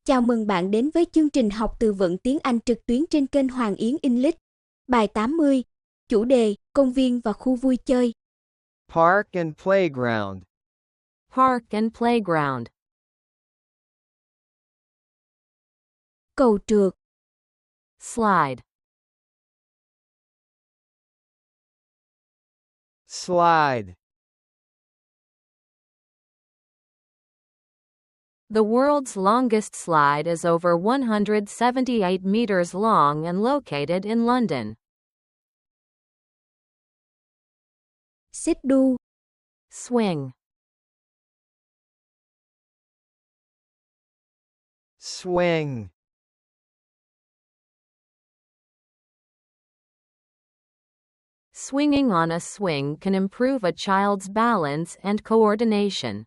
Chào mừng bạn đến với chương trình học từ vựng tiếng Anh trực tuyến trên kênh Hoàng Yến English. Bài 80. Chủ đề, công viên và khu vui chơi. Park and playground. Park and playground. Cầu trượt. Slide. Slide. The world's longest slide is over 178 meters long and located in London. Xích đu. Swing. Swing. Swinging on a swing can improve a child's balance and coordination.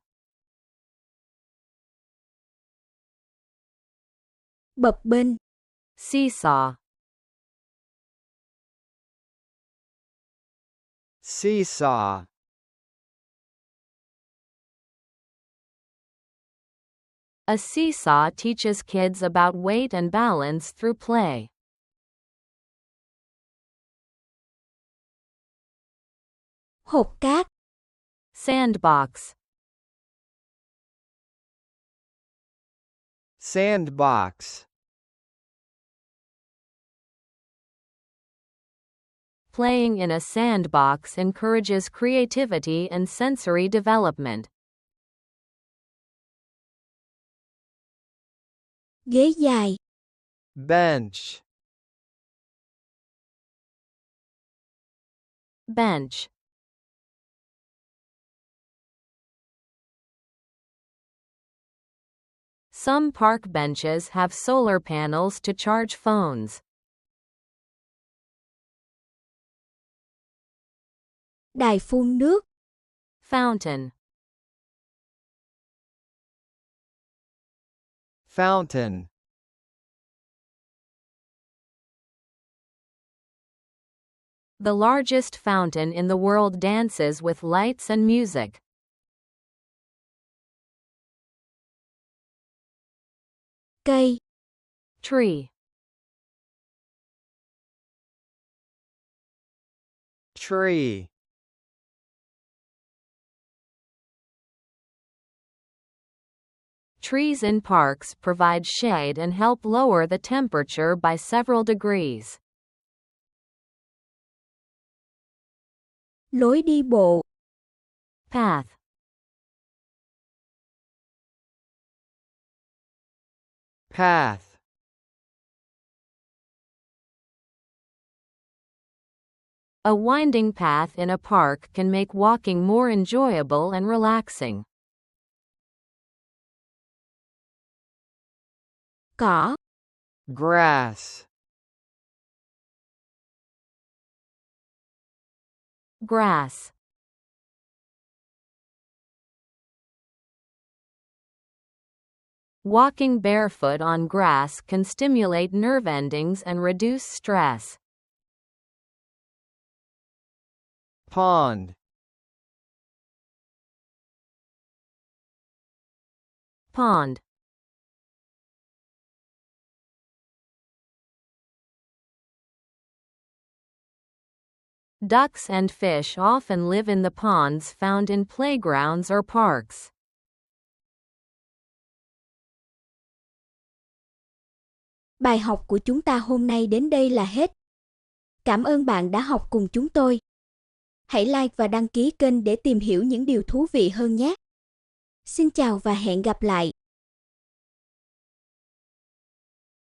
Bập bênh. Seesaw. Seesaw. A seesaw teaches kids about weight and balance through play. Hộp cát. Sandbox. Sandbox. Playing in a sandbox encourages creativity and sensory development. Ghế dài. Bench. Bench. Some park benches have solar panels to charge phones. Đài phun nước. Fountain. Fountain. The largest fountain in the world dances with lights and music. Cây. Tree. Tree. Trees in parks provide shade and help lower the temperature by several degrees. Lối đi bộ. Path. Path. A winding path in a park can make walking more enjoyable and relaxing. Cỏ. Grass. Grass. Walking barefoot on grass can stimulate nerve endings and reduce stress. Pond. Pond. Ducks and fish often live in the ponds found in playgrounds or parks. Bài học của chúng ta hôm nay đến đây là hết. Cảm ơn bạn đã học cùng chúng tôi. Hãy like và đăng ký kênh để tìm hiểu những điều thú vị hơn nhé. Xin chào và hẹn gặp lại.